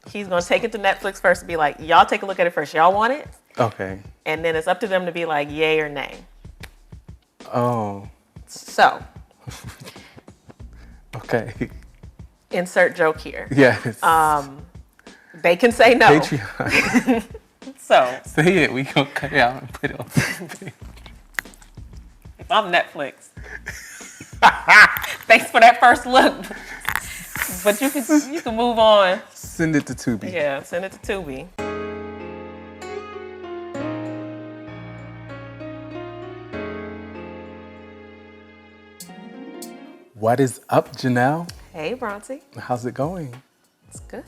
He's going to take it to Netflix first and be like, y'all take a look at it first. Y'all want it? Okay. And then it's up to them to be like, yay or nay. Oh. So. Okay. Insert joke here. Yes. They can say no. Patreon. So. Say it. We gonna cut it out and put it on TV. I'm Netflix. Thanks for that first look. But you can move on. Send it to Tubi. Yeah, send it to Tubi. What is up, Janelle? Hey, Bronte. How's it going? It's good.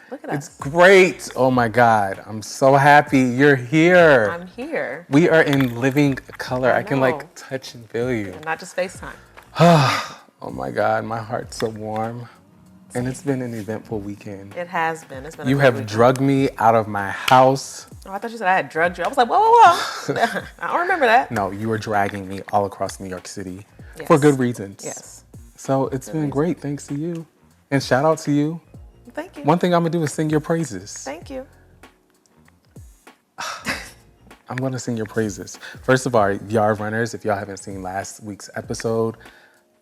Look at us. It's great. Oh my God. I'm so happy you're here. I'm here. We are in living color. I can know. like touch and feel you. And not just FaceTime. Oh my God. My heart's so warm. And it's been an eventful weekend. It has been. It's been. You have drugged me out of my house. Oh, I thought you said I had drugged you. I was like, whoa. I don't remember that. No, you were dragging me all across New York City Yes. for good reasons. Yes. So it's been great. Thanks to you. And shout out to you. Thank you. One thing I'm going to do is sing your praises. Thank you. I'm going to sing your praises. First of all, Yard Runners, if y'all haven't seen last week's episode,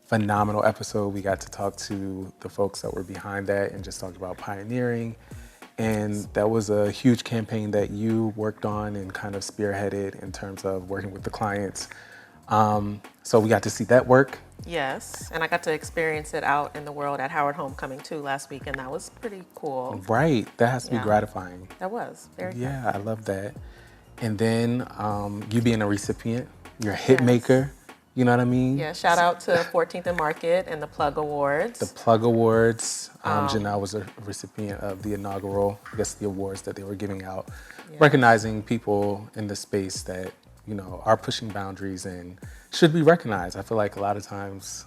phenomenal episode. We got to talk to the folks that were behind that and just talked about pioneering. And that was a huge campaign that you worked on and kind of spearheaded in terms of working with the clients. So we got to see that work. Yes. And I got to experience it out in the world at Howard Homecoming too last week. And that was pretty cool. Right. That has to be Yeah. gratifying. That was very cool. Yeah, I love that. And then you being a recipient, you're a hit maker. You know what I mean? Yeah, shout out to 14th and Market and the Plug Awards. The Plug Awards. Janelle was a recipient of the inaugural, I guess, the awards that they were giving out, recognizing people in the space that, you know, are pushing boundaries and should be recognized. I feel like a lot of times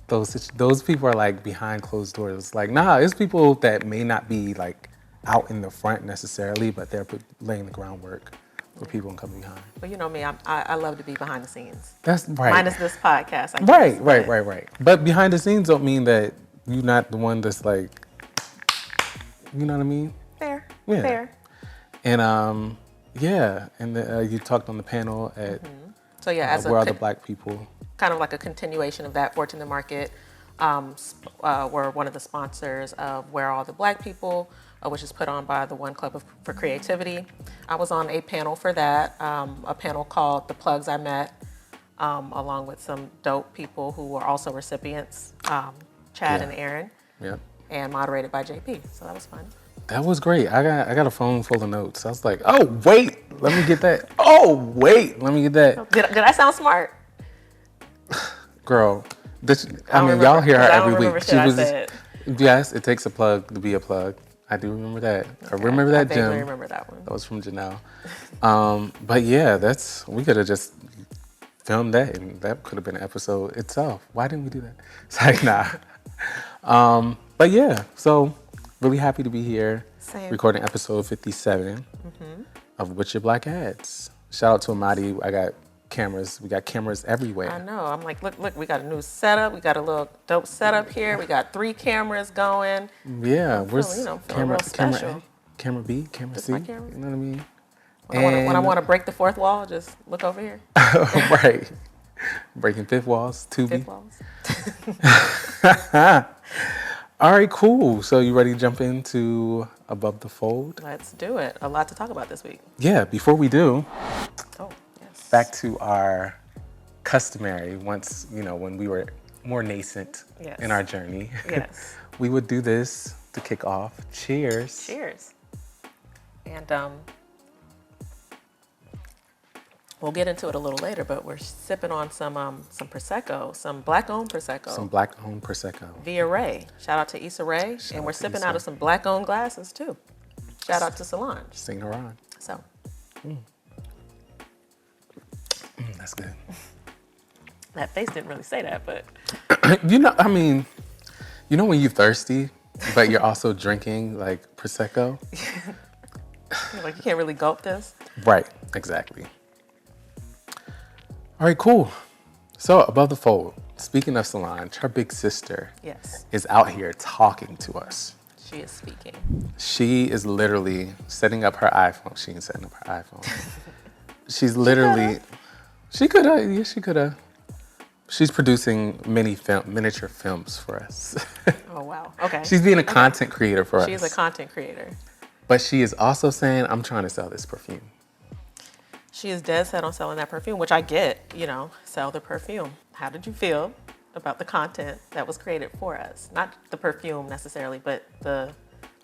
those people are like behind closed doors. Like, nah, it's people that may not be like out in the front necessarily, but they're laying the groundwork for people and coming behind. But you know me, I love to be behind the scenes. That's right. Minus this podcast. I guess, Right. But behind the scenes don't mean that you're not the one that's like, you know what I mean? Fair. Yeah. Fair. And you talked on the panel at So yeah, as Where Are the Black People? Kind of like a continuation of that, 14th and Market were one of the sponsors of Where Are All the Black People, which is put on by the One Club for Creativity. I was on a panel for that, a panel called The Plugs I Met, along with some dope people who were also recipients, Chad and Aaron, and moderated by JP. So that was fun. That was great. I got a phone full of notes. I was like, oh, wait, let me get that. Oh, wait, let me get that. Did I sound smart? Girl, y'all hear her every week. Yes, it takes a plug to be a plug. I do remember that. Okay. I remember that, Jim. I remember that one. That was from Janelle. But yeah, we could have just filmed that, and that could have been an episode itself. Why didn't we do that? It's like, nah. But yeah, so really happy to be here. Same. Recording episode 57 of Witcha Black Ads. Shout out to Hamadi. I got cameras. We got cameras everywhere. I know. I'm like, look, we got a new setup. We got a little dope setup here. We got 3 cameras going. Yeah, we're camera A, camera B, camera just C. My camera. You know what I mean? When I want to break the 4th wall, just look over here. Right. Breaking 5th walls, Tubi. 5th walls. All right, cool. So you ready to jump into Above the Fold? Let's do it. A lot to talk about this week. Yeah, before we do. Oh, yes. Back to our customary, once, when we were more nascent in our journey. Yes. We would do this to kick off. Cheers. Cheers. And we'll get into it a little later, but we're sipping on some Prosecco, some black-owned Prosecco. Some black-owned Prosecco. Via Ray. Shout out to Issa Rae. And we're sipping out of some black-owned glasses, too. Shout out to Solange. Sing her on. So. That's good. That face didn't really say that, but. When you're thirsty, but you're also drinking, like, Prosecco? Like, you can't really gulp this? Right, exactly. All right, cool. So, Above the Fold, speaking of Solange, her big sister is out here talking to us. She is speaking. She is literally setting up her iPhone. She ain't setting up her iPhone. She's literally, she could have, yeah, she could have. She's producing miniature films for us. Oh, wow. Okay. She's being a content creator for us. She's a content creator. But she is also saying, I'm trying to sell this perfume. She is dead set on selling that perfume, which I get, sell the perfume. How did you feel about the content that was created for us? Not the perfume necessarily, but the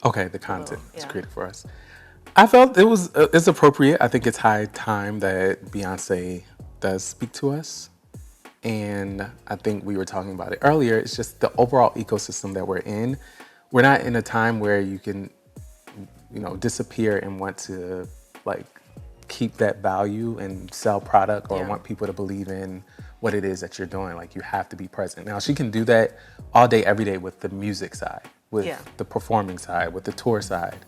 content is yeah. created for us. I felt it's appropriate. I think it's high time that Beyoncé does speak to us. And I think we were talking about it earlier. It's just the overall ecosystem that we're in. We're not in a time where you can, disappear and want to keep that value and sell product or want people to believe in what it is that you're doing. Like, you have to be present. Now, she can do that all day, every day with the music side, with the performing side, with the tour side.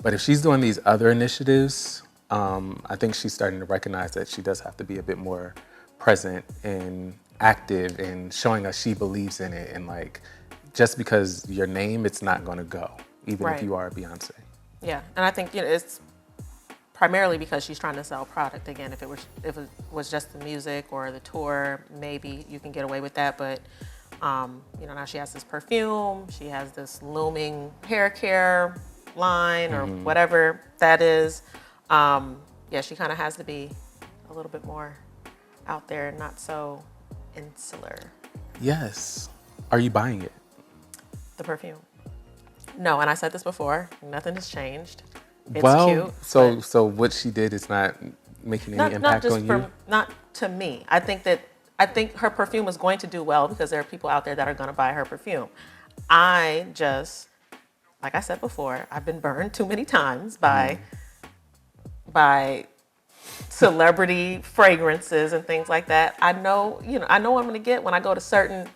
But if she's doing these other initiatives, I think she's starting to recognize that she does have to be a bit more present and active and showing us she believes in it. And just because your name, it's not going to go, even if you are Beyonce. Yeah, and I think it's primarily because she's trying to sell product. Again, if it was just the music or the tour, maybe you can get away with that. But now she has this perfume, she has this looming hair care line or whatever that is. She kind of has to be a little bit more out there and not so insular. Yes. Are you buying it? The perfume? No, and I said this before, nothing has changed. It's cute. So what she did is not making any impact on you? Not to me. I think her perfume is going to do well because there are people out there that are going to buy her perfume. I just, like I said before, I've been burned too many times by celebrity fragrances and things like that. I know what I'm going to get when I go to certain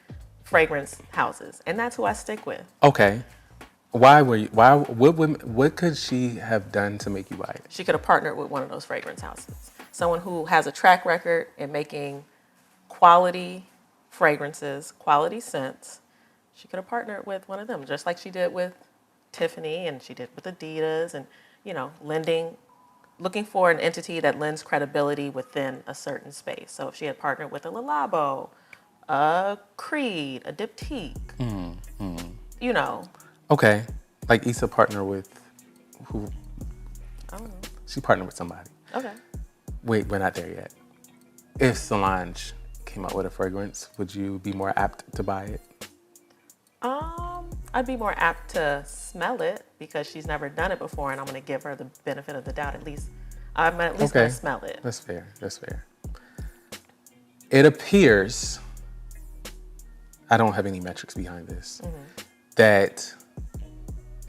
fragrance houses, and that's who I stick with. Okay. What could she have done to make you buy it? She could have partnered with one of those fragrance houses. Someone who has a track record in making quality fragrances, quality scents. She could have partnered with one of them, just like she did with Tiffany and she did with Adidas, and looking for an entity that lends credibility within a certain space. So if she had partnered with a Le Labo, a Creed, a Diptyque, Okay. Like Issa partnered with who? I don't know. She partnered with somebody. Okay. Wait, we're not there yet. If Solange came out with a fragrance, would you be more apt to buy it? I'd be more apt to smell it because she's never done it before, and I'm going to give her the benefit of the doubt. I'm at least going to smell it. That's fair. It appears, I don't have any metrics behind this, that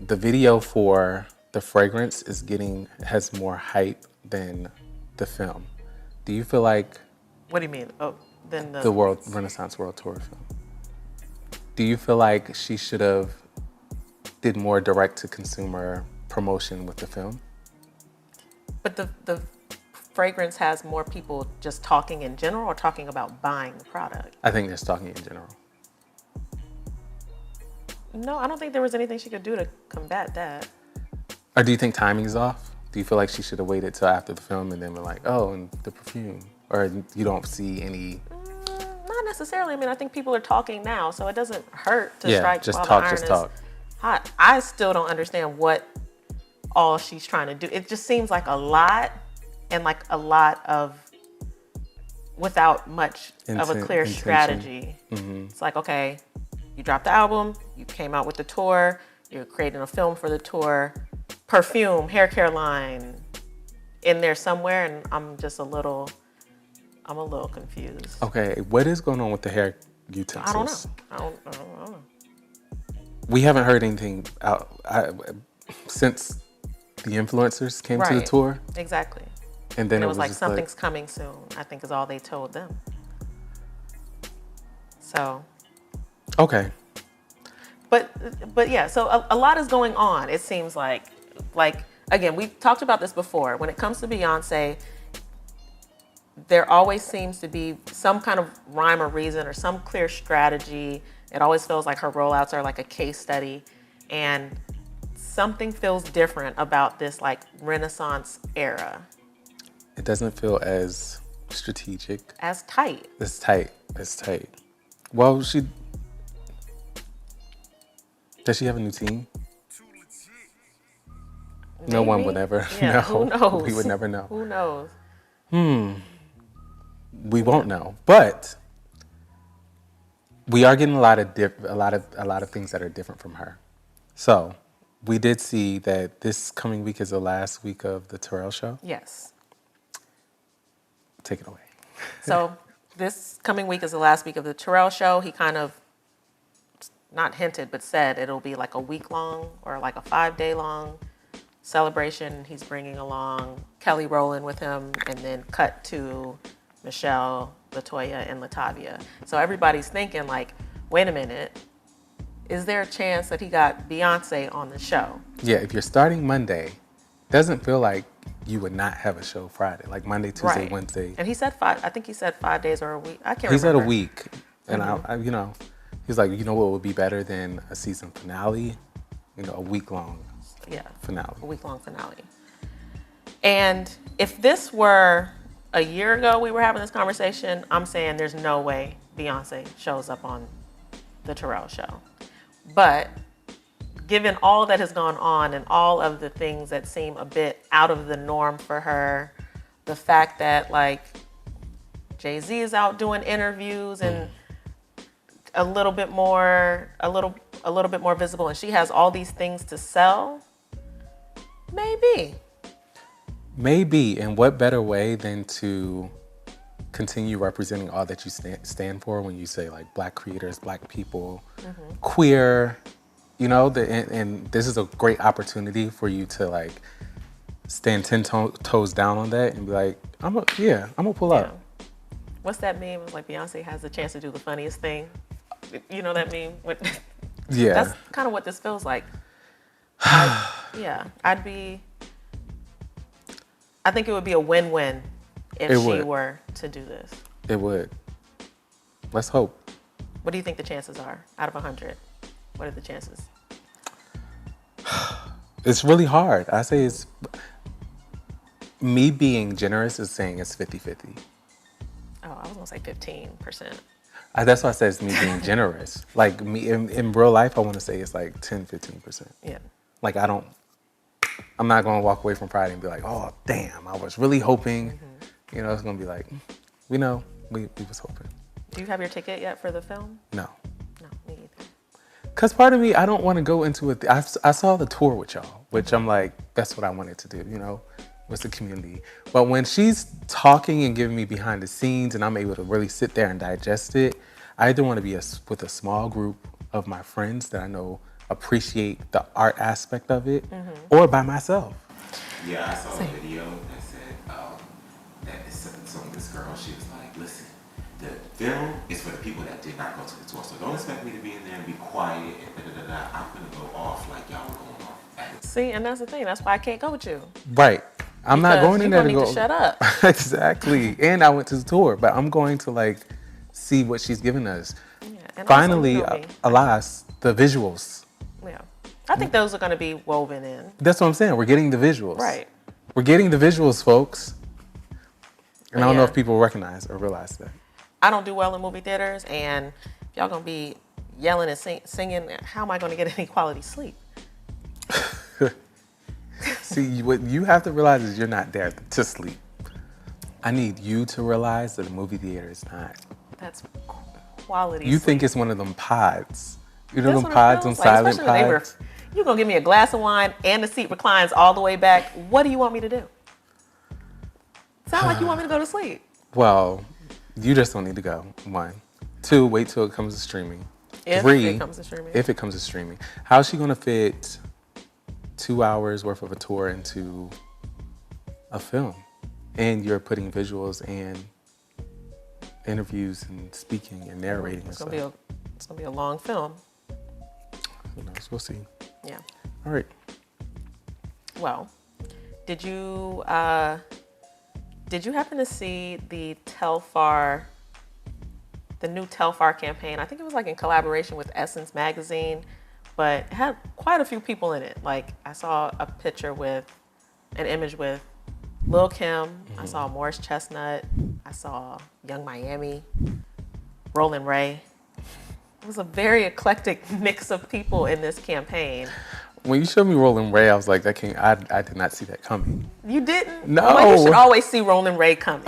the video for the fragrance has more hype than the film. Do you feel like... What do you mean? Oh, then the Renaissance World Tour film. Do you feel like she should have did more direct-to-consumer promotion with the film? But the fragrance has more people just talking in general or talking about buying the product? I think just talking in general. No, I don't think there was anything she could do to combat that. Or do you think timing is off? Do you feel like she should have waited till after the film and then been like, oh, and the perfume? Or you don't see any... Not necessarily. I mean, I think people are talking now, so it doesn't hurt to strike just while talk, the iron just is talk. hot. I still don't understand what all she's trying to do. It just seems like a lot, and like a lot of without much of a clear strategy. It's like, okay, you dropped the album, you came out with the tour, you're creating a film for the tour, perfume, hair care line in there somewhere, and I'm a little confused. Okay, what is going on with the hair utensils? I don't know. We haven't heard anything out since the influencers came to the tour. Exactly. And then it was like something's coming soon, I think is all they told them. So. Okay. But yeah, so a lot is going on, it seems like. Like, again, we talked about this before. When it comes to Beyonce, there always seems to be some kind of rhyme or reason or some clear strategy. It always feels like her rollouts are like a case study. And something feels different about this like Renaissance era. It doesn't feel as strategic. As tight. It's tight. It's tight. Well, does she have a new team? Maybe. No one would ever Yeah, know. who knows? We would never know. Who knows? We won't know. But we are getting a lot of things that are different from her. So we did see that this coming week is the last week of the Terrell show. Yes. Take it away. So this coming week is the last week of the Terrell show. He kind of not hinted, but said it'll be like a week long or like a 5-day long celebration. He's bringing along Kelly Rowland with him, and then cut to Michelle, LaToya, and Latavia. So everybody's thinking like, wait a minute, is there a chance that he got Beyoncé on the show? Yeah, if you're starting Monday, doesn't feel like you would not have a show Friday, like Monday, Tuesday, Right. Wednesday. And he said 5. I think he said 5 days or a week. I can't He said remember. a week, and I he's like, you know what would be better than a season finale? A week-long finale. A week-long finale. And if this were a year ago we were having this conversation, I'm saying there's no way Beyonce shows up on the Terrell show. But given all that has gone on and all of the things that seem a bit out of the norm for her, the fact that like Jay-Z is out doing interviews and a little bit more visible, and she has all these things to sell, maybe. And what better way than to continue representing all that you stand for when you say like Black creators, Black people, queer, and this is a great opportunity for you to like stand 10 toes down on that and be like, I'm gonna pull up. What's that meme? It's like Beyonce has the chance to do the funniest thing. You know that meme? Yeah. That's kind of what this feels like. I think it would be a win-win if she were to do this. It would. Let's hope. What do you think the chances are out of 100? What are the chances? It's really hard. I say it's, me being generous is saying it's 50-50. Oh, I was gonna say 15%. That's why I said it's me being generous. Like me in real life, I want to say it's like 10-15%. Yeah. Like I'm not going to walk away from Friday and be like, oh, damn, I was really hoping. It's going to be like, we know, we was hoping. Do you have your ticket yet for the film? No. No, me either. Because part of me, I don't want to go into it. I saw the tour with y'all, which I'm like, that's what I wanted to do, was the community. But when she's talking and giving me behind the scenes and I'm able to really sit there and digest it, I either want to be with a small group of my friends that I know appreciate the art aspect of it, or by myself. Yeah, I saw a video that said this girl, she was like, listen, the film is for the people that did not go to the tour, so don't expect me to be in there and be quiet and da-da-da-da. I'm going to go off like y'all were going off. See, and that's the thing. That's why I can't go with you. Right. I'm not going in there to go. To shut up. Exactly. And I went to the tour, but I'm going to like see what she's giving us. Yeah, and finally, alas, the visuals. Yeah. I think those are going to be woven in. That's what I'm saying. We're getting the visuals. Right. We're getting the visuals, folks. And I don't know if people recognize or realize that. I don't do well in movie theaters, and if y'all going to be yelling and singing, how am I going to get any quality sleep? See, what you have to realize is you're not there to sleep. I need you to realize that a movie theater is not. That's quality You sleep. think it's one of them pods. You know That's them what it pods feels on like, silent especially when pods? you're going to give me a glass of wine and the seat reclines all the way back. What do you want me to do? Sound like you want me to go to sleep. Well, you just don't need to go. 1. 2, wait till it comes to streaming. If 3, it comes to streaming. If it comes to streaming. How's she going to fit 2 hours worth of a tour into a film? And you're putting visuals and interviews and speaking and narrating and stuff. It's gonna be a long film. Who knows? We'll see. Yeah. All right. Well, did you happen to see the new Telfar campaign? I think it was like in collaboration with Essence Magazine, but it had quite a few people in it. Like I saw a picture with an image with Lil' Kim. I saw Morris Chestnut. I saw Young Miami, Rolling Ray. It was a very eclectic mix of people in this campaign. When you showed me Rolling Ray, I was like, I did not see that coming. You didn't? No. Well, you should always see Rolling Ray coming.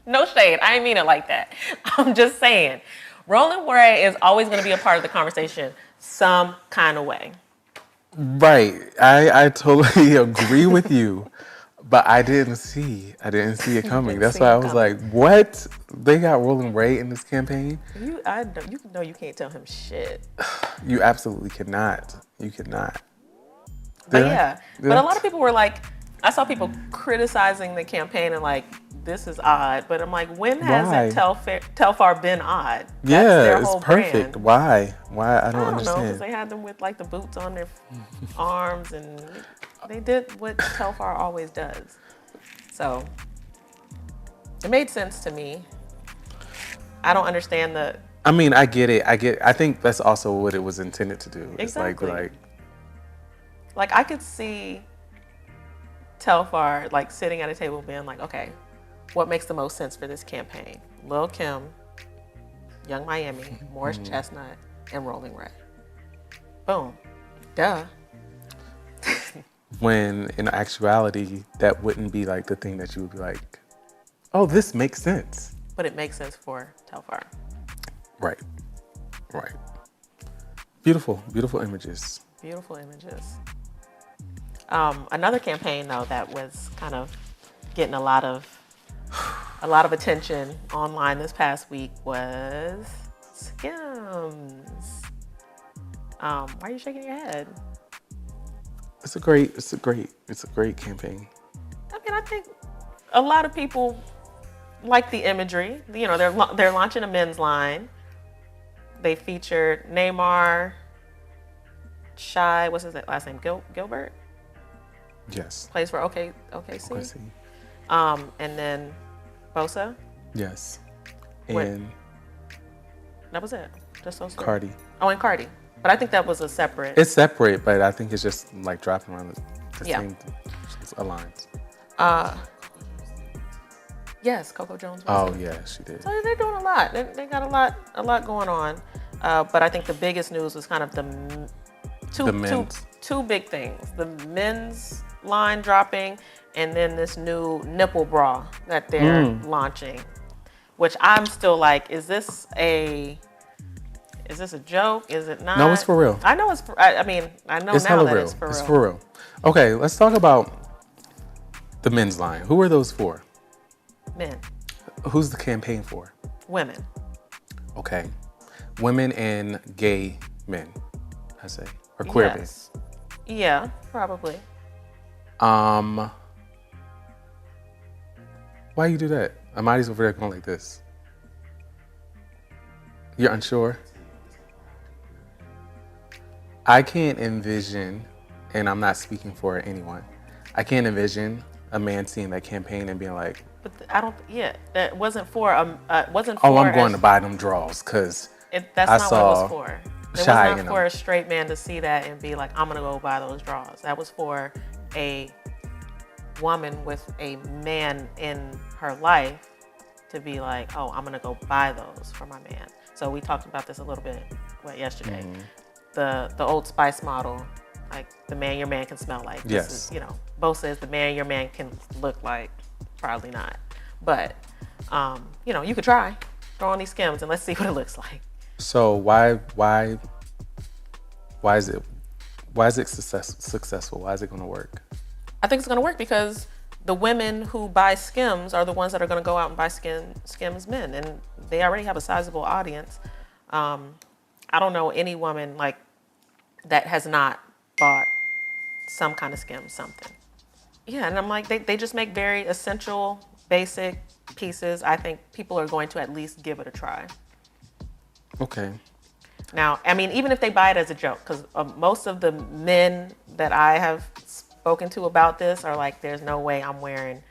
No shade. I didn't mean it like that. I'm just saying. Rolling Ray is always going to be a part of the conversation some kind of way. Right. I totally agree with you. But I didn't see it coming. That's why I was like, what? They got Rolling Ray in this campaign? You know you can't tell him shit. You absolutely cannot. You cannot. But yeah. But a lot of people were like, I saw people criticizing the campaign and like, this is odd. But I'm like, when hasn't Telfar been odd? That's their whole it's perfect. brand. Why? I don't know, understand. because they had them with like the boots on their arms and they did what Telfar always does. So it made sense to me. I don't understand I mean, I get it. I think that's also what it was intended to do. Exactly. It's like I could see Telfar like sitting at a table being like, okay, what makes the most sense for this campaign? Lil' Kim, Young Miami, Morris Chestnut, and Rolling Ray. Boom. Duh. when in actuality, that wouldn't be like the thing that you would be like, oh, this makes sense. But it makes sense for Telfar. Right. Beautiful images. Beautiful images. Another campaign though that was kind of getting a lot of attention online this past week was SKIMS. Why are you shaking your head? It's a great campaign. I mean, I think a lot of people like the imagery. You know, they're launching a men's line. They featured Neymar, what's his last name? Gilbert? Yes. Plays for OKC. And then Bosa. Yes. And that was it. Just those three. Cardi. Oh, and Cardi. But I think that was a separate. It's separate, but I think it's just like dropping around the same alliance. Yes, Coco Jones. Yeah, she did. So they're doing a lot. They got a lot going on. But I think the biggest news was kind of two big things: the men's line dropping, and then this new nipple bra that they're launching. Which I'm still like, is this a joke? Is it not? No, it's for real. I know it's for. I mean, I know it's now that real. it's for real. It's for real. Okay, let's talk about the men's line. Who are those for? Men. Who's the campaign for? Women. Okay. Women and gay men, I say. Or queer men. Yeah, probably. Why you do that? Hamadi's over there going like this. You're unsure? I can't envision, and I'm not speaking for anyone, I can't envision a man seeing that campaign and being like, but I don't. Yeah, that wasn't for. Wasn't for. Oh, I'm going to buy them drawls because that's not what it was for. It was not for them. a straight man to see that and be like, I'm gonna go buy those drawers. That was for a woman with a man in her life to be like, oh, I'm gonna go buy those for my man. So we talked about this a little bit yesterday. The Old Spice model, like the man your man can smell like. Yes. Bo says the man your man can look like. Probably not, but you could try. Throw on these SKIMS and let's see what it looks like. So why is it successful? Why is it going to work? I think it's going to work because the women who buy SKIMS are the ones that are going to go out and buy SKIMS men, and they already have a sizable audience. I don't know any woman like that has not bought some kind of SKIMS something. Yeah, and I'm like, they just make very essential, basic pieces. I think people are going to at least give it a try. Okay. Now, I mean, even if they buy it as a joke, because most of the men that I have spoken to about this are like, there's no way I'm wearing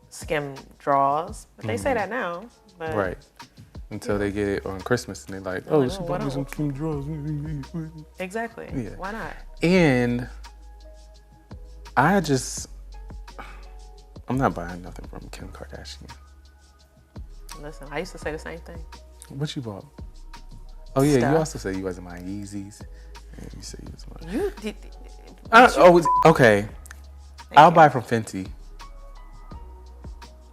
skim drawers. But they say that now. But right. until they get it on Christmas and they're like, oh, like, she oh, bought me why some drawers. Exactly. Yeah. Why not? And I'm not buying nothing from Kim Kardashian. Listen, I used to say the same thing. What you bought? Oh yeah, Stuff. you also said you wasn't buying Yeezys. And you said you was buying. You did. Okay. I'll buy from Fenty.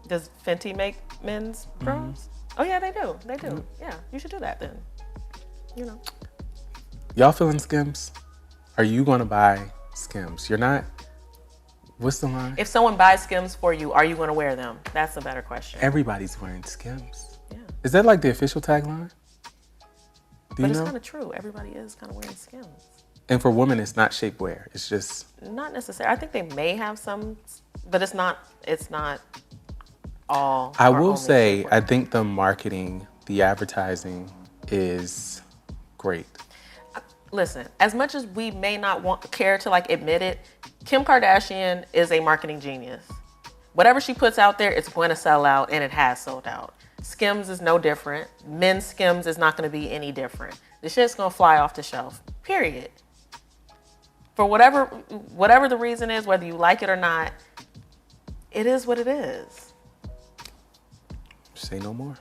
Does Fenty make men's drawers? Oh yeah, they do. They do. Yeah, you should do that then. You know. Y'all feeling Skims? Are you gonna buy Skims? You're not. What's the line? If someone buys Skims for you, are you going to wear them? That's a better question. Everybody's wearing Skims. Yeah. Is that like the official tagline? But it's kind of true. Everybody is kind of wearing Skims. And for women, it's not shapewear. It's just not necessarily. I think they may have some, but it's not. It's not all. I will say, I think the marketing, the advertising, is great. Listen, as much as we may not care to like admit it, Kim Kardashian is a marketing genius. Whatever she puts out there, it's going to sell out, and it has sold out. Skims is no different. Men's Skims is not going to be any different. The shit's going to fly off the shelf. Period. For whatever the reason is, whether you like it or not, it is what it is. Say no more.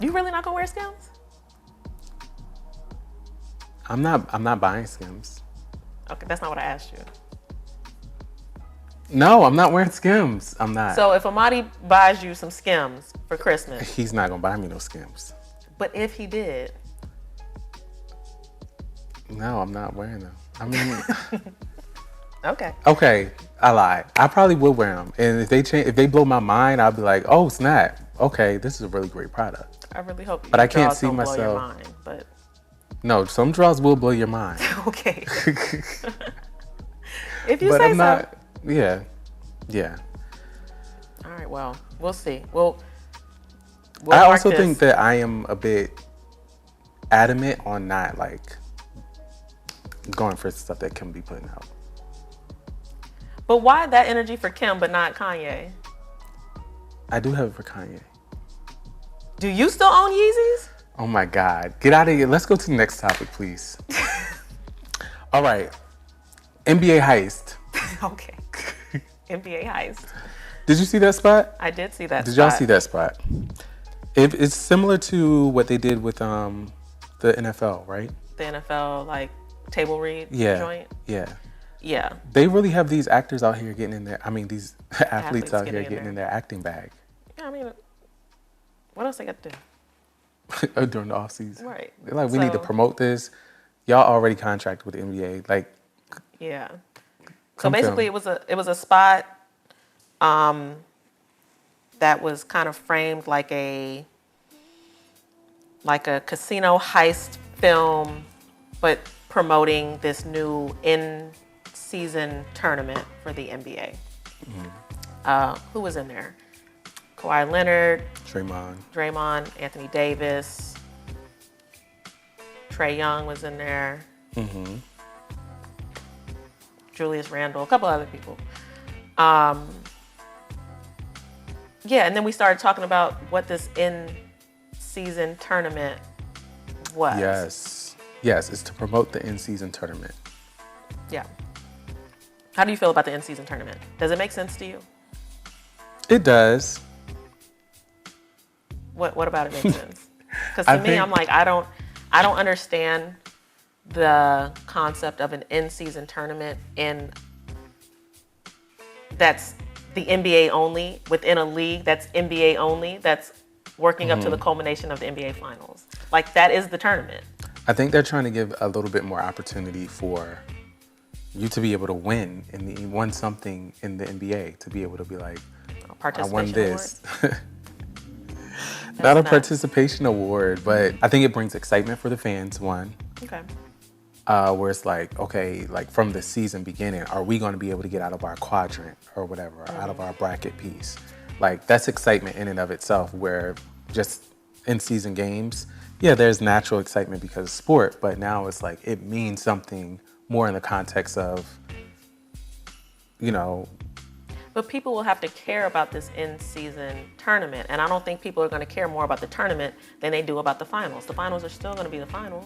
You really not gonna wear Skims? I'm not buying Skims. Okay, that's not what I asked you. No, I'm not wearing Skims. I'm not. So if Hamadi buys you some Skims for Christmas, he's not gonna buy me no Skims. But if he did, no, I'm not wearing them. I mean, okay, I lied. I probably would wear them, and if they blow my mind, I'll be like, oh snap. Okay, this is a really great product. I really hope. But I can't see don't myself. Blow your mind, but no, some draws will blow your mind. Okay. If you but say I'm so. not. Yeah. All right. Well, we'll see. We'll I also think that I am a bit adamant on not like going for stuff that Kim be putting out. But why that energy for Kim but not Kanye? I do have it for Kanye. Do you still own Yeezys? Oh my God. Get out of here. Let's go to the next topic, please. All right. NBA heist. Okay. NBA heist. Did you see that spot? I did see that spot. Did y'all see that spot? It's similar to what they did with the NFL, right? The NFL, like, table read joint? Yeah. Yeah. They really have these actors out here getting in there. I mean, these athletes out here getting in their acting bag. Yeah, I mean, what else they got to do? During the off season. Right. They're like, we need to promote this. Y'all already contracted with the NBA. Like, yeah. So basically, it was a spot that was kind of framed like a casino heist film, but promoting this new in-season tournament for the NBA. Mm-hmm. Who was in there? Kawhi Leonard, Draymond, Anthony Davis, Trae Young was in there. Mm-hmm. Julius Randle, a couple other people. Yeah, and then we started talking about what this in-season tournament was. Yes, it's to promote the in-season tournament. Yeah. How do you feel about the in-season tournament? Does it make sense to you? It does. What about it makes sense? Because to me, I'm like, I don't understand the concept of an in-season tournament that's the NBA only, within a league that's NBA only, that's working up to the culmination of the NBA finals. Like, that is the tournament. I think they're trying to give a little bit more opportunity for you to be able to win won something in the NBA, to be able to be like, I won this. Not a participation award, but I think it brings excitement for the fans, one. Okay. Where it's like, okay, like from the season beginning, are we going to be able to get out of our quadrant or whatever, or out of our bracket piece? Like, that's excitement in and of itself, where just in-season games, yeah, there's natural excitement because of sport, but now it's like it means something more in the context of, you know. But people will have to care about this in-season tournament, and I don't think people are going to care more about the tournament than they do about the finals. The finals are still going to be the finals.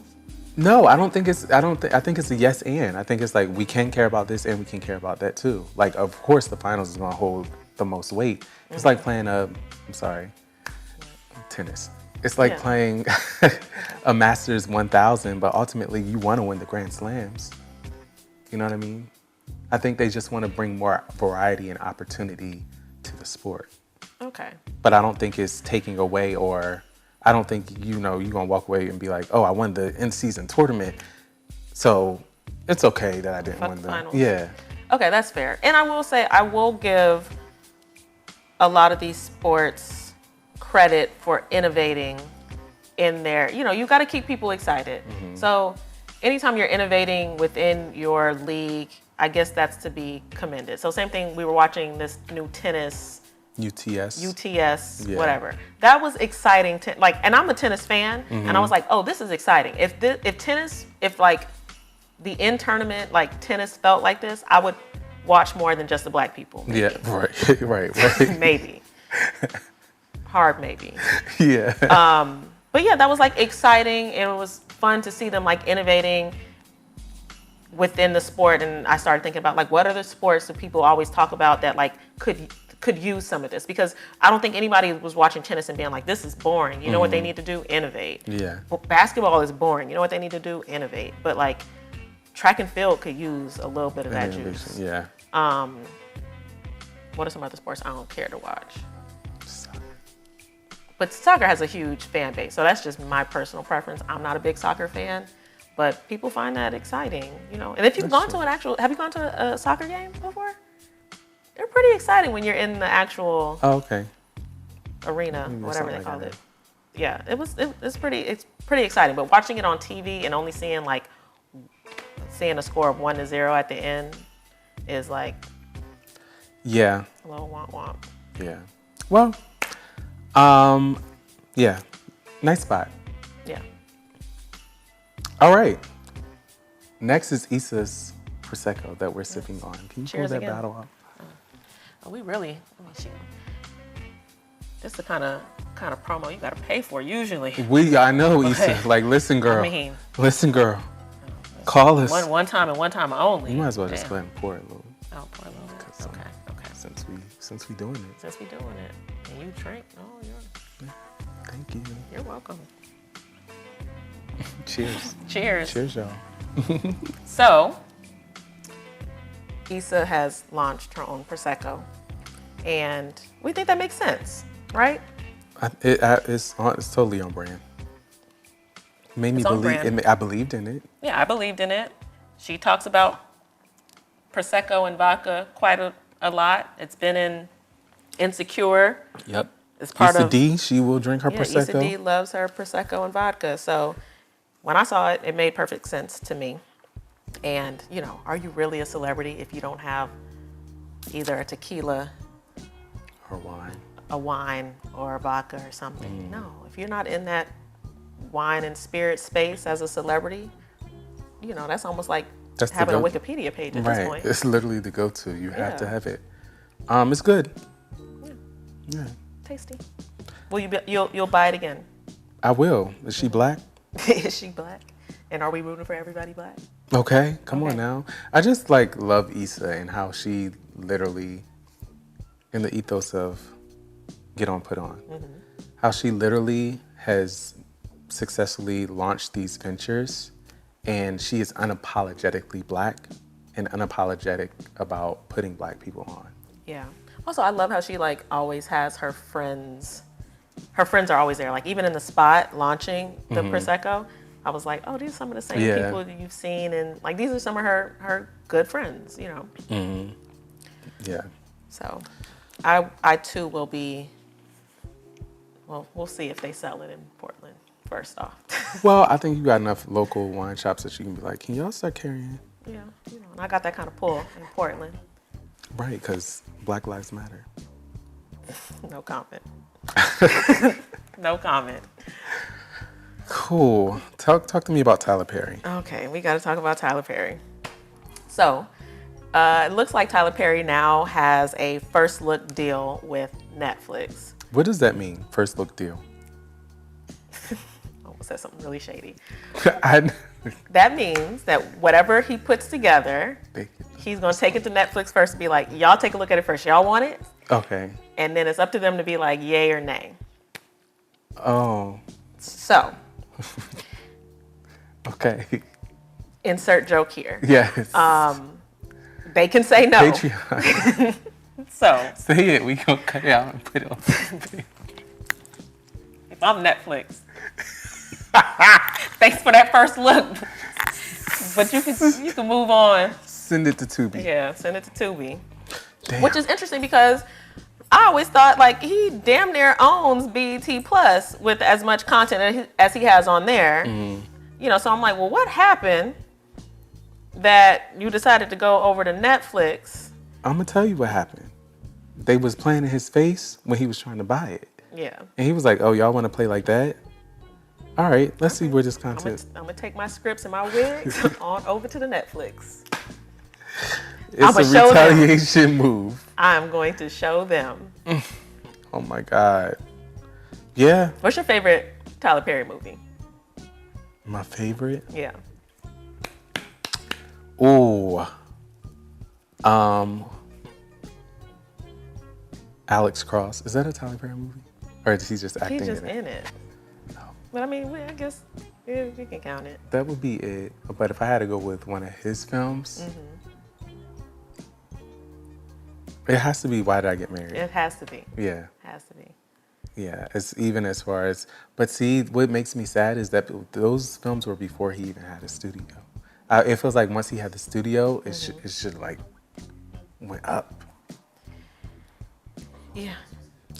No, I don't think it's. I think it's a yes and. I think it's like we can care about this and we can care about that too. Like, of course, the finals is gonna hold the most weight. It's like playing tennis. It's like playing a Masters 1000, but ultimately you want to win the Grand Slams. You know what I mean? I think they just want to bring more variety and opportunity to the sport. Okay. But I don't think it's taking away, or I don't think, you're going to walk away and be like, oh, I won the in-season tournament, so it's okay that I didn't win the finals. Yeah. Okay, that's fair. And I will say, I will give a lot of these sports credit for innovating in there. You got to keep people excited. So anytime you're innovating within your league, I guess that's to be commended. So same thing, we were watching this new tennis UTS, whatever. That was exciting. And I'm a tennis fan, and I was like, oh, this is exciting. If the in tournament, like tennis felt like this, I would watch more than just the black people. Maybe. Yeah, right. Maybe. Hard maybe. Yeah. But yeah, that was like exciting. It was fun to see them like innovating within the sport. And I started thinking about like, what other sports do people always talk about that like could use some of this? Because I don't think anybody was watching tennis and being like, this is boring. You know what they need to do? Innovate. Yeah. Basketball is boring. You know what they need to do? Innovate. But like track and field could use a little bit of that juice. Yeah. What are some other sports I don't care to watch? But soccer has a huge fan base, so that's just my personal preference. I'm not a big soccer fan, but people find that exciting, And if you've gone to have you gone to a soccer game before? They're pretty exciting when you're in the actual arena, whatever they call it. Yeah, it's pretty exciting. But watching it on TV and only seeing a score of 1-0 at the end is like a little womp womp. Yeah. Well. Yeah, nice spot. Yeah. All right. Next is Issa's Prosecco that we're sipping on. Can you pull that bottle up? Oh, let me see. This is the kind of promo you gotta pay for usually. I know, Issa. Like, listen, girl. Listen, girl. Call us. One time and one time only. You might as well just go ahead and pour it a little. Oh, pour a little. Okay. Since we doing it. Since we doing it. And you drink? Oh, thank you. You're welcome. Cheers. Cheers, y'all. So, Issa has launched her own Prosecco, and we think that makes sense, right? It's totally on brand. Made me believe. I believed in it. Yeah, I believed in it. She talks about Prosecco and vodka quite a lot. It's been in Insecure. Yep. It's part Issa of D, she will drink her Prosecco. Issa D loves her Prosecco and vodka. So when I saw it, it made perfect sense to me. And, are you really a celebrity if you don't have either a tequila or a wine or a vodka or something? No, if you're not in that wine and spirit space as a celebrity, that's almost like having a Wikipedia page at this point. It's literally the go-to. You have to have it. It's good. Yeah. Tasty. Will you'll buy it again? I will. Is she black? Is she black? And are we rooting for everybody black? Okay, come on now. I just love Issa and how she literally, in the ethos of get on, put on, how she literally has successfully launched these ventures, and she is unapologetically black and unapologetic about putting black people on. Yeah. Also, I love how she always has her friends. Her friends are always there. Even in the spot launching the Prosecco, I was like, oh, these are some of the same people that you've seen, and these are some of her good friends, Yeah. So, I too will be. Well, we'll see if they sell it in Portland. First off. Well, I think you got enough local wine shops that you can be like, can y'all start carrying? Yeah, and I got that kind of pull in Portland. Right, because Black Lives Matter. No comment. No comment. Cool. Talk to me about Tyler Perry. Okay, we got to talk about Tyler Perry. So, It looks like Tyler Perry now has a first look deal with Netflix. What does that mean? First look deal. I almost said something really shady. I, That means that whatever he puts together, he's going to take it to Netflix first and be like, y'all take a look at it first. Y'all want it? okay. And then it's up to them to be like, yay or nay. Oh. So, Okay. insert joke here. Yes. They can say no. Patreon. So, Say it. We gonna cut it out and put it on. if I'm Netflix, thanks for that first look. But you can move on. Send it to Tubi. Yeah, send it to Tubi. Damn. Which is interesting because I always thought like he damn near owns BET Plus with as much content as he has on there. You know, so I'm like, well, what happened that you decided to go over to Netflix? I'm gonna tell you what happened. They was playing in his face when he was trying to buy it. Yeah. And he was like, oh, y'all want to play like that? All right, let's see where this content. I'm gonna take my scripts and my wigs on over to the Netflix. It's I'ma a show them. retaliation move. I'm going to show them. Oh my God. Yeah. What's your favorite Tyler Perry movie? My favorite? Yeah. Ooh. Alex Cross. Is that a Tyler Perry movie? Or is he just acting He's just in it? in it. But I mean, I guess yeah, you can count it. That would be it. But if I had to go with one of his films, it has to be Why Did I Get Married? It has to be. Yeah. Has to be. Yeah, it's even as far as, but see, what makes me sad is that those films were before he even had a studio. It feels like once he had the studio, it should like went up. Yeah.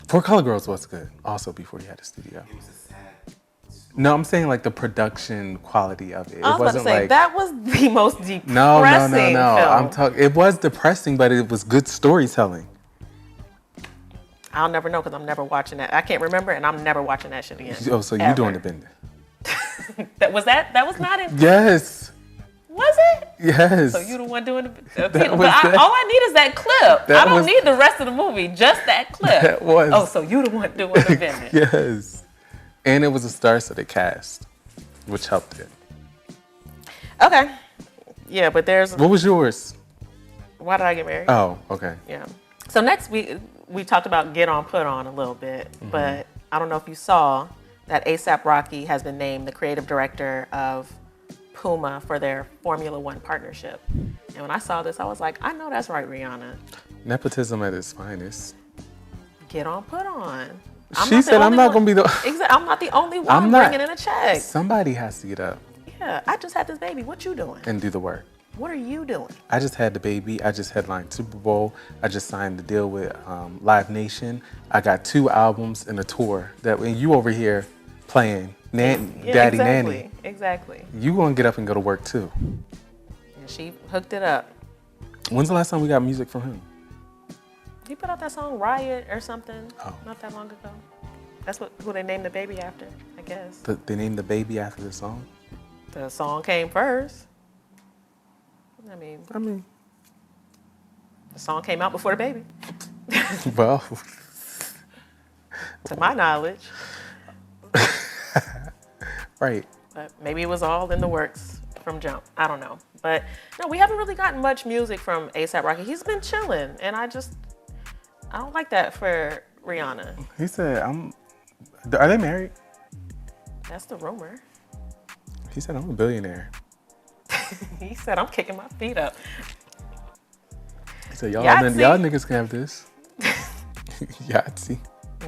Four Color Girls was good, also before he had a studio. It was a sad. No, I'm saying like the production quality of it. I was about to say that was the most depressing No. film. I'm talking. It was depressing, but it was good storytelling. I'll never know because I'm never watching that. I can't remember, and I'm never watching that shit again. Oh, so you ever. doing the bending? That was not in. Yes. Was it? Yes. So you the one doing the. That But was that. all I need is that clip. That I don't was- need the rest of the movie. Just that clip. That was- Oh, so you the one doing the bending. Yes. And it was a star-studded cast, which helped it. Okay. Yeah, but there's. What was yours? Why Did I Get Married? Oh, okay. Yeah. So next we talked about Get On Put On a little bit, but I don't know if you saw that A$AP Rocky has been named the creative director of Puma for their Formula One partnership. And when I saw this, I was like, I know that's right, Rihanna. Nepotism at its finest. Get on, put on. She said, I'm not going to be the... Exactly. I'm not the only one I'm not- bringing in a check. Somebody has to get up Yeah, I just had this baby. What you doing? and do the work. What are you doing? I just had the baby. I just headlined Super Bowl. I just signed the deal with Live Nation. I got 2 albums and a tour. And you over here playing Daddy Nanny. Exactly. You gonna get up and go to work too. And she hooked it up. When's the last time we got music from him? He put out that song Riot or something Oh. not that long ago. That's who they named the baby after, I guess. They named the baby after the song? The song came first. I mean, the song came out before the baby, Well, to my knowledge. right. But maybe it was all in the works from jump. I don't know. But no, we haven't really gotten much music from A$AP Rocky. He's been chilling, and I don't like that for Rihanna. He said, are they married? That's the rumor. He said, I'm a billionaire. He said, I'm kicking my feet up. He said, y'all Yahtzee. niggas can have this. Yahtzee.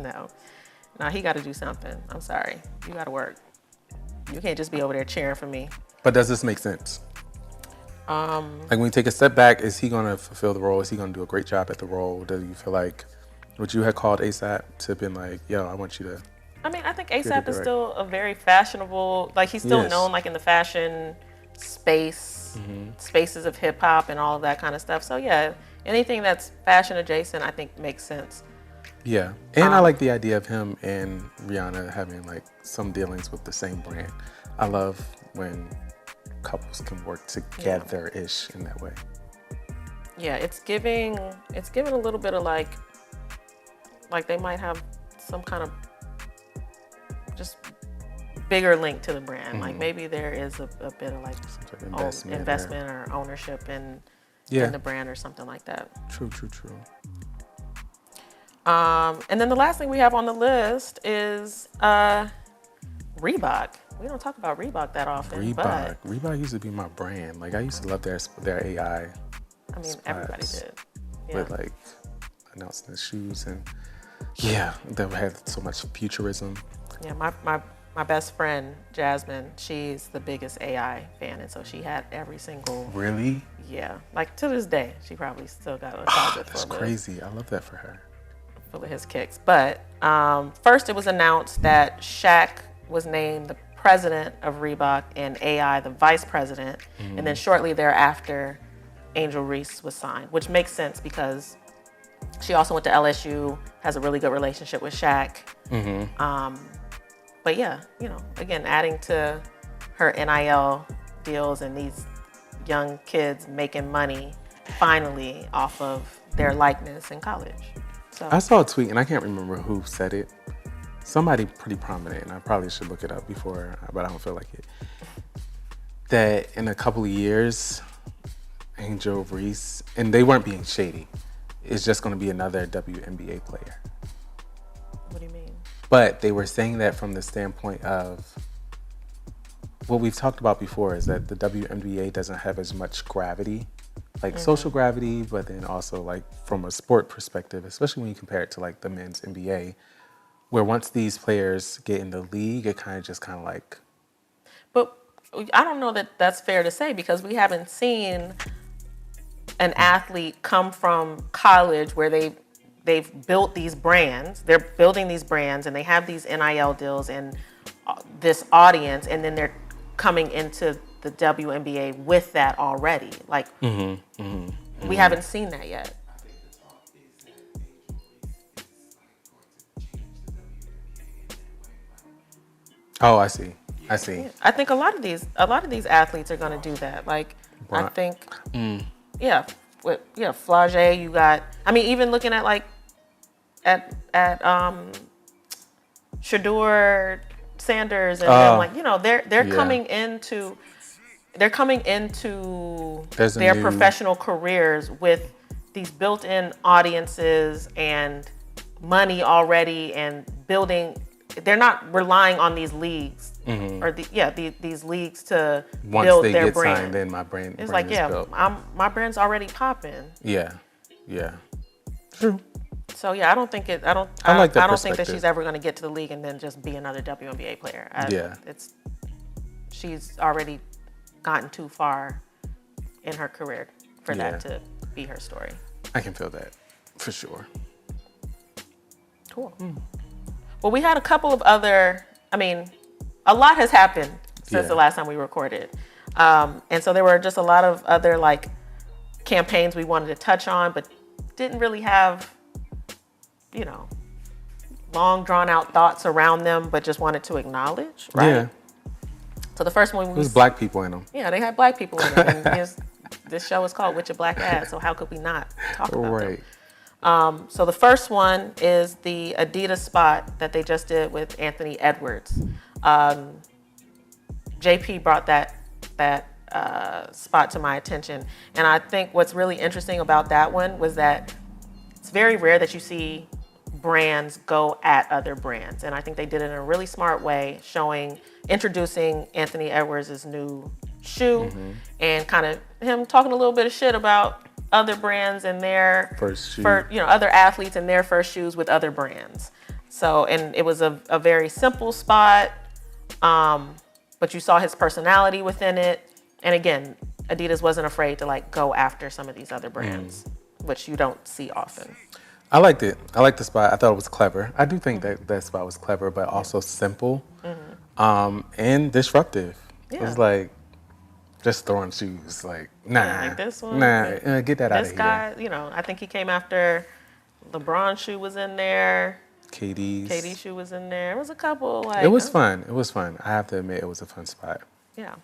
No, he got to do something. I'm sorry. You got to work. You can't just be over there cheering for me. But does this make sense? Like when you take a step back, is he going to fulfill the role? Is he going to do a great job at the role? Do you feel like what you had called A$AP to been like, yo, I want you to... I mean, I think A$AP is still a very fashionable, like he's still known like in the fashion space, spaces of hip hop and all of that kind of stuff. So yeah, anything that's fashion adjacent, I think makes sense. Yeah, and I like the idea of him and Rihanna having like some dealings with the same brand. I love when couples can work together-ish in that way. Yeah, it's giving a little bit of like they might have some kind of just bigger link to the brand. Like maybe there is a bit of like investment or ownership in the brand or something like that. True. And then the last thing we have on the list is Reebok. We don't talk about Reebok that often. Reebok used to be my brand. Like I used to love their AI. I mean, everybody did. Yeah. With like announcing the shoes and they had so much futurism. Yeah, my best friend Jasmine, she's the biggest AI fan, and so she had every single. Really? Yeah, like to this day, she probably still got a closet that's crazy. I love that for her. Full of his kicks. But first, it was announced that Shaq was named the president of Reebok and AI the vice president, and then shortly thereafter, Angel Reese was signed, which makes sense because she also went to LSU, has a really good relationship with Shaq. But yeah, again, adding to her NIL deals and these young kids making money finally off of their likeness in college. So I saw a tweet, and I can't remember who said it. Somebody pretty prominent, and I probably should look it up before, but I don't feel like it. That in a couple of years, Angel Reese, and they weren't being shady, is just going to be another WNBA player. What do you mean? But they were saying that from the standpoint of what we've talked about before is that the WNBA doesn't have as much gravity, like social gravity, but then also like from a sport perspective, especially when you compare it to like the men's NBA, where once these players get in the league, it kind of like. But I don't know that that's fair to say because we haven't seen an athlete come from college where they've built these brands. They're building these brands and they have these NIL deals and this audience, and then they're coming into the WNBA with that already. Like, we haven't seen that yet. I think the talk is that Angel Reese is like going to change the WNBA in that way. Oh, I see. Yeah. I think a lot of these athletes are going to do that. Like, I think, Flage, you got. I mean, even looking at like at Shedeur Sanders and them, like they're coming into their professional careers with these built-in audiences and money already and building. They're not relying on these leagues or these leagues to build their brand. Once they get signed, then my brand. It's brand like is built. my brand's already popping. Yeah, true. So yeah, I don't think that she's ever going to get to the league and then just be another WNBA player. She's already gotten too far in her career for that to be her story. I can feel that for sure. Cool. Well, we had a couple of other. I mean, a lot has happened since the last time we recorded, and so there were just a lot of other like campaigns we wanted to touch on, but didn't really have, long drawn out thoughts around them, but just wanted to acknowledge, right? Yeah. So the first one was black people in them. Yeah, they had black people in them. And this show is called Witcha Black Ass, so how could we not talk about them? So the first one is the Adidas spot that they just did with Anthony Edwards. JP brought that spot to my attention, and I think what's really interesting about that one was that it's very rare that you see brands go at other brands, and I think they did it in a really smart way, introducing Anthony Edwards' new shoe and kind of him talking a little bit of shit about other brands and their first shoe. Other athletes and their first shoes with other brands. So, and it was a very simple spot, but you saw his personality within it. And again, Adidas wasn't afraid to like go after some of these other brands, which you don't see often. I liked it. I liked the spot. I thought it was clever. I do think that spot was clever, but also simple, and disruptive. Yeah. It was like just throwing shoes, like like this one, get that out of here. This guy, I think he came after LeBron's shoe was in there. KD's shoe was in there. It was a couple. Like, it was fun. It was fun. I have to admit, it was a fun spot. Yeah.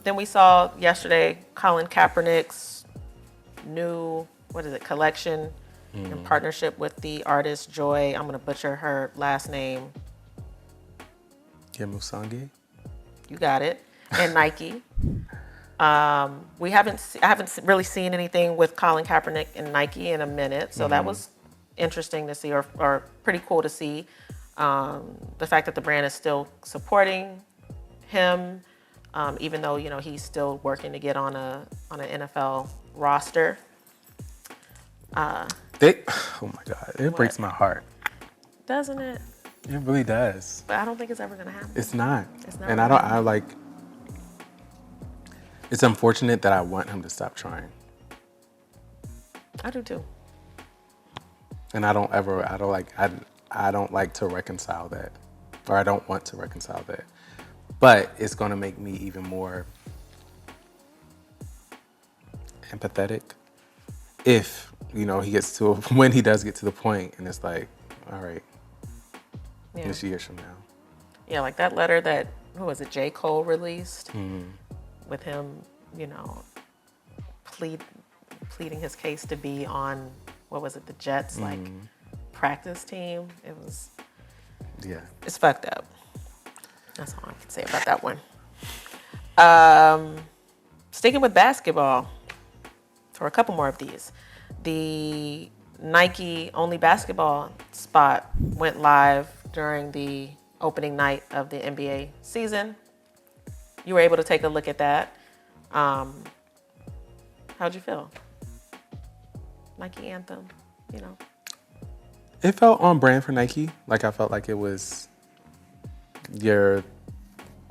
Then we saw yesterday Colin Kaepernick's new, what is it, collection in partnership with the artist Joy. I'm going to butcher her last name. Musangi. You got it. And Nike. I haven't really seen anything with Colin Kaepernick and Nike in a minute, so that was interesting to see, or pretty cool to see. The fact that the brand is still supporting him, even though he's still working to get on an NFL roster. Oh my God, it breaks my heart. Doesn't it? It really does. But I don't think it's ever gonna happen. It's not. It's not. And it's unfortunate that I want him to stop trying. I do too. And I don't like to reconcile that, or I don't want to reconcile that. But it's gonna make me even more empathetic if when he does get to the point, and it's like, all right, this years from now. Yeah, like that letter that J. Cole released with him, pleading his case to be on the Jets practice team. It was it's fucked up. That's all I can say about that one. Sticking with basketball for a couple more of these. The Nike only basketball spot went live during the opening night of the NBA season. You were able to take a look at that. How'd you feel? Nike anthem, It felt on brand for Nike. Like, I felt like it was your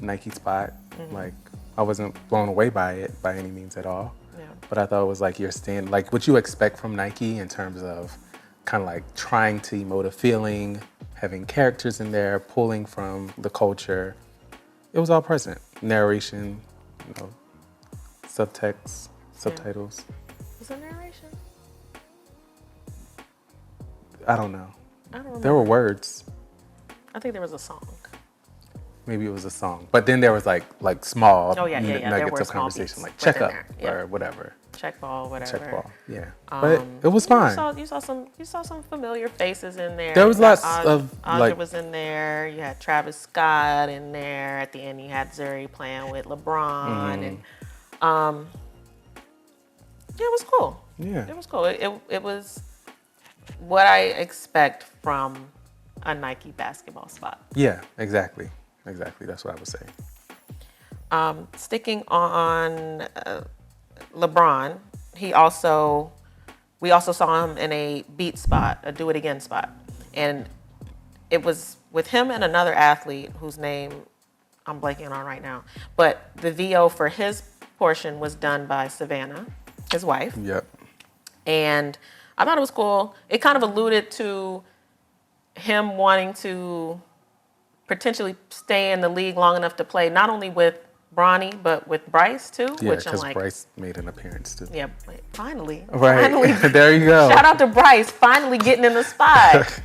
Nike spot. Like, I wasn't blown away by it by any means at all. Yeah. But I thought it was like your stand, like what you expect from Nike in terms of kind of like trying to emote a feeling, having characters in there, pulling from the culture. It was all present. Narration, subtext, subtitles. Was there narration? I don't know. I don't remember. There were words. I think there was a song. Maybe it was a song. But then there was like small nuggets of beats conversation, like check up there. or whatever. Check ball, whatever. Check ball, yeah. But it was fine. You saw some familiar faces in there. There was lots of Audra was in there. You had Travis Scott in there. At the end, you had Zuri playing with LeBron, and it was cool. Yeah, it was cool. It was what I expect from a Nike basketball spot. Yeah, exactly. That's what I was saying. Sticking on LeBron, we also saw him in a beat spot, a do it again spot, and it was with him and another athlete whose name I'm blanking on right now. But the VO for his portion was done by Savannah, his wife. Yep. And I thought it was cool. It kind of alluded to him wanting to potentially stay in the league long enough to play not only with Bronny, but with Bryce too. Yeah, which I'm because like, Bryce made an appearance too. yeah, finally. Right. Finally. There you go. Shout out to Bryce, finally getting in the spot.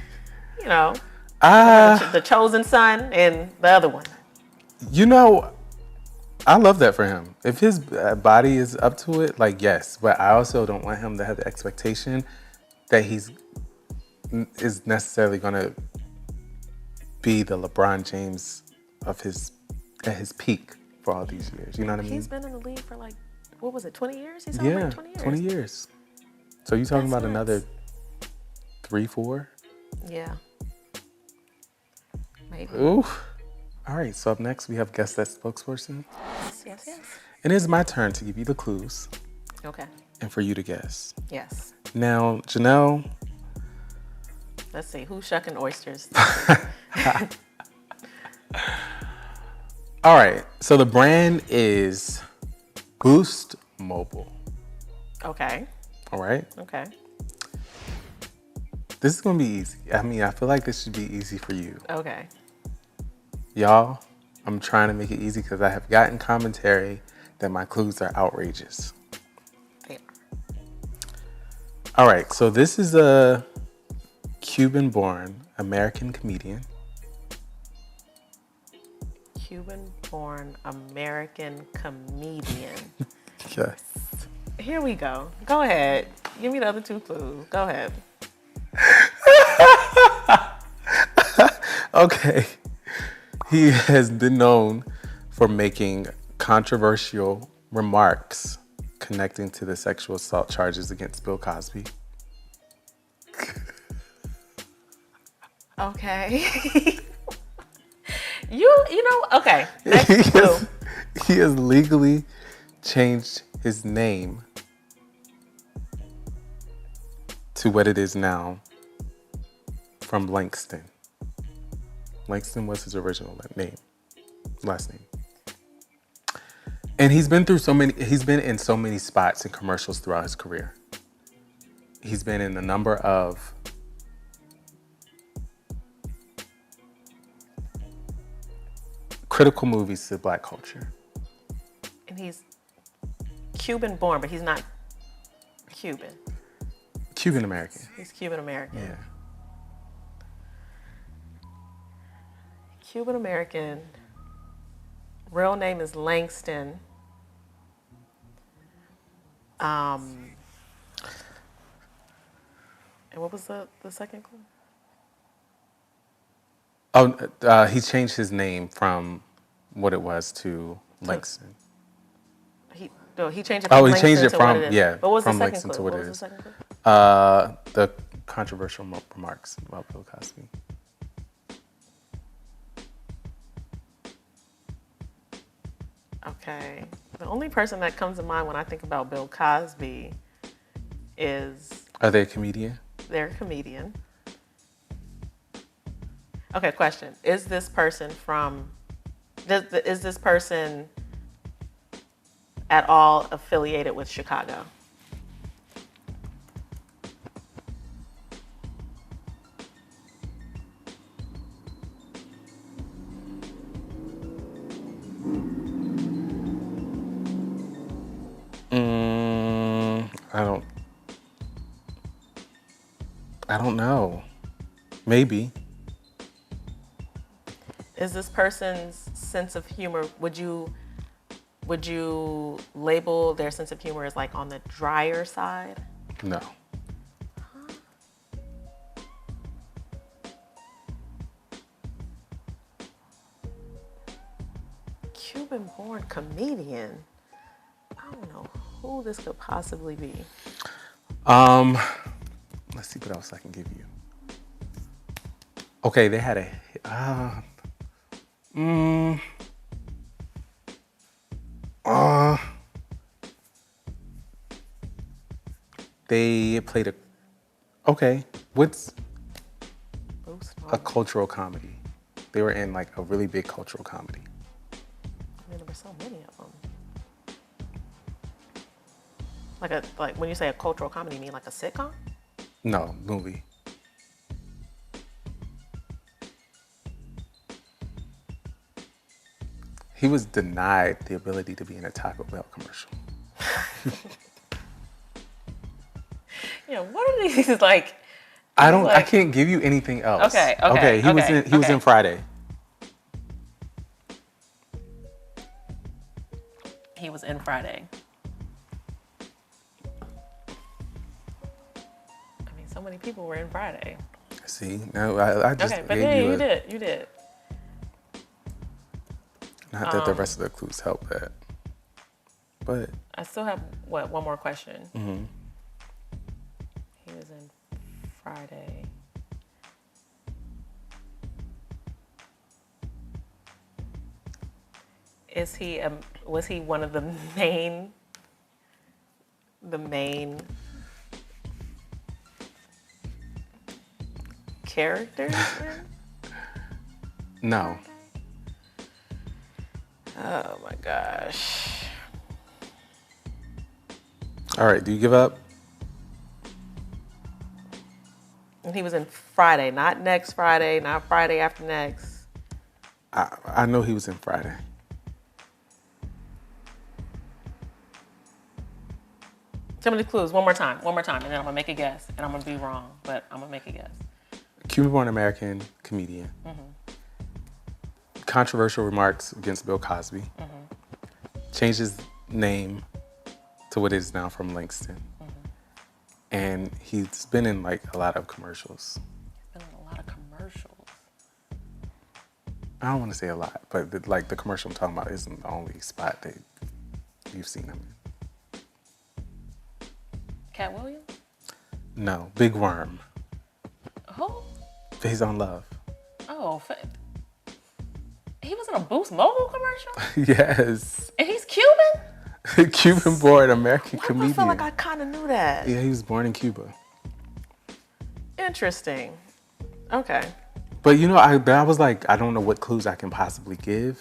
The chosen son and the other one. I love that for him. If his body is up to it, like, yes. But I also don't want him to have the expectation that is necessarily going to be the LeBron James at his peak for all these years. You know what I mean? He's been in the league for 20 years? He's celebrating 20 years. 20 years. So you're talking about another 3, 4? Yeah. Maybe. Ooh. All right, so up next we have Guess That Spokesperson. Yes. And it is my turn to give you the clues. Okay. And for you to guess. Yes. Now, Janelle. Let's see, who's shucking oysters? All right, so the brand is Boost Mobile. Okay. All right? Okay. This is going to be easy. I mean, I feel like this should be easy for you. Okay. Y'all, I'm trying to make it easy because I have gotten commentary that my clues are outrageous. They are. All right, so this is a Cuban-born American comedian. Cuban-born American comedian. Yes. Here we go. Go ahead. Give me the other 2 clues. Go ahead. Okay. He has been known for making controversial remarks connecting to the sexual assault charges against Bill Cosby. Okay. you know, okay. Next clue. He has legally changed his name to what it is now from Langston. Langston was his original last name. And he's been in so many spots and commercials throughout his career. He's been in a number of critical movies to Black culture. And he's Cuban born, but he's not Cuban. Cuban American. He's Cuban American. Yeah. Cuban American. Real name is Langston. And what was the second clue? Oh, he changed his name from what it was to Langston. He changed it from Langston changed it to from, what it is. yeah, But what was from the second Langston clue? to what What it was the is. second clue? The controversial remarks about Bill Cosby. Okay. The only person that comes to mind when I think about Bill Cosby is Are they a comedian? they're a comedian. Okay, question. Is this person at all affiliated with Chicago? I don't know. Maybe. Is this person's sense of humor, would you label their sense of humor as like on the drier side? No. Cuban-born comedian. I don't know who this could possibly be. Let's see what else I can give you. Okay, they had they played what's a cultural comedy? They were in like a really big cultural comedy. I mean, there were so many of them. Like when you say a cultural comedy, you mean like a sitcom? No, movie. He was denied the ability to be in a Taco Bell commercial. Yeah, what are these like? I can't give you anything else. Okay. He was in Friday. He was in Friday. I mean, so many people were in Friday. See, no, I just Okay, but gave yeah, you you did. Not that the rest of the clues help that, but I still have one more question. Mm-hmm. He was in Friday. Was he one of the main characters? no. Oh my gosh. All right, do you give up? And he was in Friday, not next Friday, not Friday after next. I know he was in Friday. Tell me the clues one more time, and then I'm gonna make a guess, and I'm gonna be wrong, but I'm gonna make a guess. Cuban-born American comedian. Mm-hmm. Controversial remarks against Bill Cosby. Mm-hmm. Changed his name to what it is now from Langston. And he's been in like a lot of commercials. Been in a lot of commercials. I don't want to say a lot, but the commercial I'm talking about isn't the only spot that you've seen him in. Cat Williams? No, Big Worm. Who? He's on Love. Oh, he was in a Boost Mobile commercial? Yes. And he's Cuban? Cuban-born American comedian. I feel like I kind of knew that. Yeah, he was born in Cuba. Interesting. Okay. But you know, I was like, I don't know what clues I can possibly give,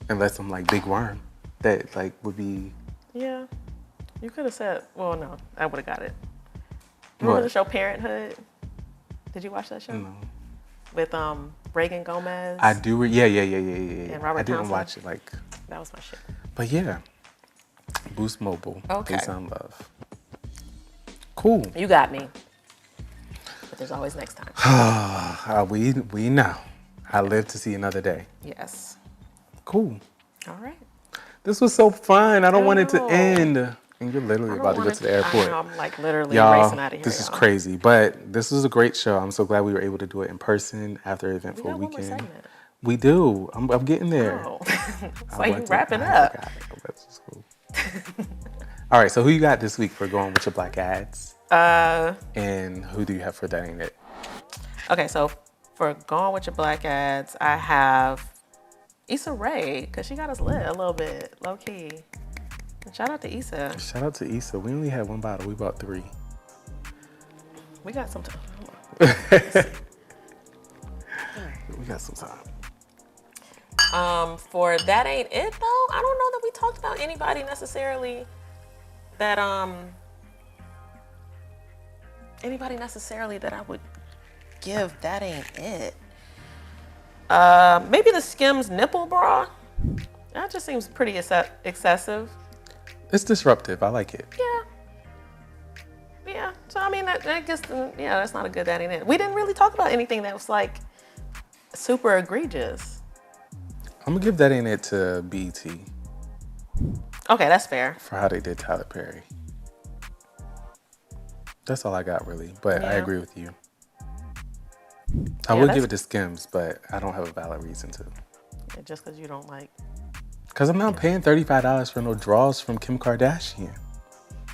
unless I'm like Big Worm. That like would be. Yeah. You could have said. Well, no, I would have got it. Remember the show Parenthood? Did you watch that show? No. With Reagan Gomez. I do. Yeah. And Robert I didn't Townsend? watch it like. That was my shit. But yeah, Boost Mobile. Okay. Based on Love. Cool. You got me. But there's always next time. We know. I live to see another day. Yes. Cool. All right. This was so fun. I don't want it to know. end. And you're literally about to go to the airport. I know, I'm like literally Y'all, racing out of here. this is crazy. But this was a great show. I'm so glad we were able to do it in person after an eventful We got one more weekend. segment. We do. I'm getting there. Oh. It's I like you want to- wrapping I up. forgot. That's just cool. All right, so who you got this week for going with your black ads? And who do you have for that ain't it? Okay, so for going with your black ads, I have Issa Rae, because she got us lit a little bit, low key. And shout out to Issa. Shout out to Issa. We only had one bottle. We bought 3. We got some time. We got some time. For that ain't it though, I don't know that we talked about anybody necessarily that I would give that ain't it. Maybe the SKIMS nipple bra. That just seems pretty excessive. It's disruptive. I like it. Yeah. So I mean, I guess that's not a good that ain't it. We didn't really talk about anything that was like super egregious. I'm going to give that ain't it to BET Okay, that's fair. for how they did Tyler Perry. That's all I got, really. But I Yeah. agree with you. I Yeah, would that's- give it to SKIMS, but I don't have a valid reason to. Just because you don't like. Because I'm not paying $35 for no drawls from Kim Kardashian.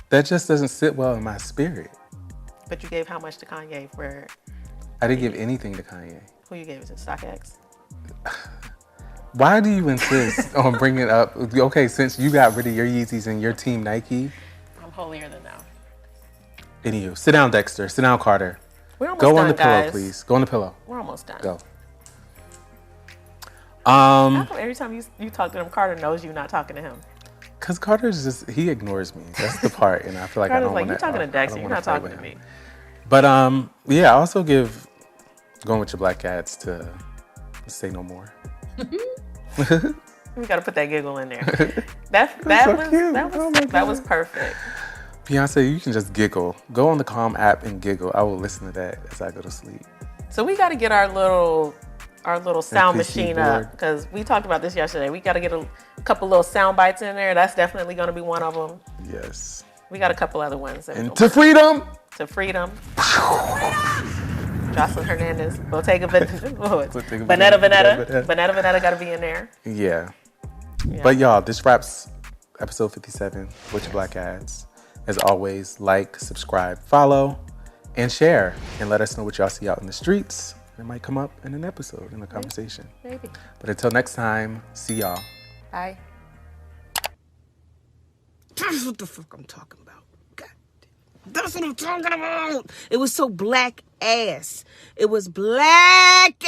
That just doesn't sit well in my spirit. But you gave how much to Kanye for I didn't give anything to Kanye. who you gave it to? StockX? Why do you insist on bringing up? Okay, since you got rid of your Yeezys and your team Nike. I'm holier than thou. Anywho, sit down, Dexter. Sit down, Carter. We're almost Go done, on the pillow, guys. please. Go on the pillow. We're almost done. Go. How come every time you talk to him, Carter knows you're not talking to him? Because Carter's just, he ignores me. That's the part. And I feel like Carter's I don't like, want you're talking to Dexter, you're not talking to me. But yeah, I also give Going With Your Black Ads to Say No More. We gotta put that giggle in there. That so cute. Oh my that was perfect. Beyonce, you can just giggle. Go on the Calm app and giggle. I will listen to that as I go to sleep. So we gotta get our little sound PC machine board. up, because we talked about this yesterday. We gotta get a couple little sound bites in there. That's definitely gonna be one of them. Yes. We got a couple other ones. And to freedom. To freedom. Jocelyn Hernandez, Bottega Veneta gotta be in there. Yeah. But y'all, this wraps episode 57 with your black ads. As always, like, subscribe, follow, and share. And let us know what y'all see out in the streets. It might come up in an episode, in a conversation. Maybe. But until next time, see y'all. Bye. That's what the fuck I'm talking about. God damn. That's what I'm talking about. It was so black ass. It was black